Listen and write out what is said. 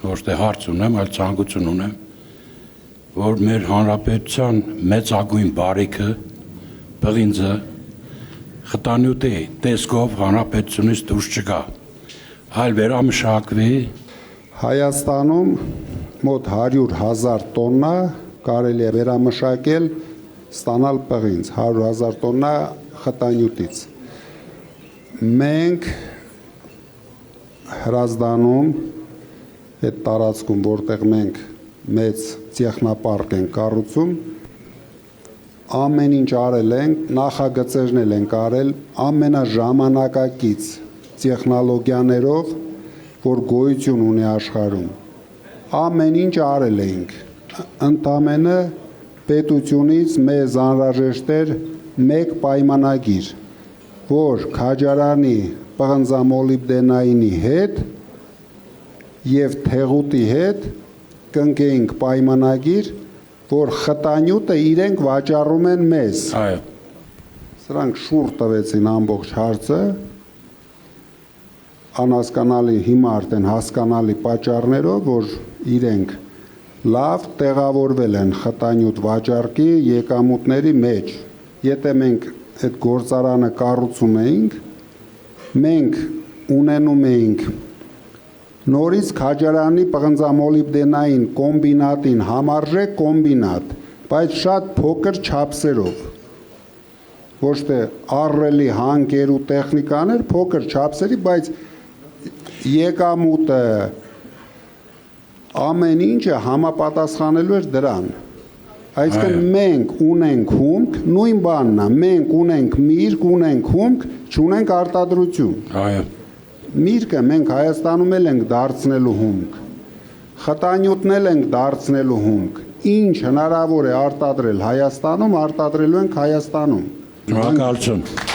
ոչ թե հարց ունեմ, այլ ցանկություն ունեմ, որ մեր հանրապետության մեծագույն բարիքը, պղինձը, խտանյութի տեսքով հանրապետությունից դուրս չգա, այլ վերամշակվի։ Հայաստանում մոտ 100,000 տոննա կարելի է վերամշակել, ստանալ պղինձ, 100,000 տոննա խտանյութից։ Մենք Հրազդանում, այդ տարածքում, որտեղ մենք մեծ տեխնապարկ ենք կառուցում, ամեն ինչ արել ենք, նախագծերն ենք արել ամենաժամանակակից տեխնոլոգիաներով, որ գոյություն ունի աշխարհում։ Ամեն ինչ արել ենք, ընդամենը պետությունից մեզ անհրաժեշտ էր մեկ պայմանագիր, որ քաջարանի պղնձամոլիբդենայինի հետ և թեղուտի հետ կնքեինք պայմանագիր, որ խտանյութը իրենք վաճառում են մեզ։ Այո։ Սրանք շուռ տվեցին ամբողջ հարցը, անհասկանալի, հիմա արդեն հասկանալի պատճառներով, որ իրենք լավ տեղավորվել են խտանյութ վաճառքի եկամուտների մեջ։ Եթե մենք այդ գործարանը կառուցում էինք, մենք ունենում էինք նորից քաջարանի պղնձամոլիբդենային կոմբինատին համարժեք կոմբինատ, բայց շատ փոքր չափսերով, ոչ թե ահռելի հանքեր ու տեխնիկաներ, փոքր չափսերի, բայց եկամուտը ամեն ինչը համապատասխանելու էր դրան։ Այսինքն մենք ունենք հումք, նույն բանն է, մենք ունենք միրգ, ունենք հումք, չունենք արտադրություն։ Այո։ Միրգը մենք Հայաստանում էլ ենք դարձնելու հումք, խտանյութն էլ ենք դարձնելու հումք, ինչ հնարավոր է արտադրել Հայաստանում, արտադրելու ենք Հայաստանում։ Շնորհակալություն։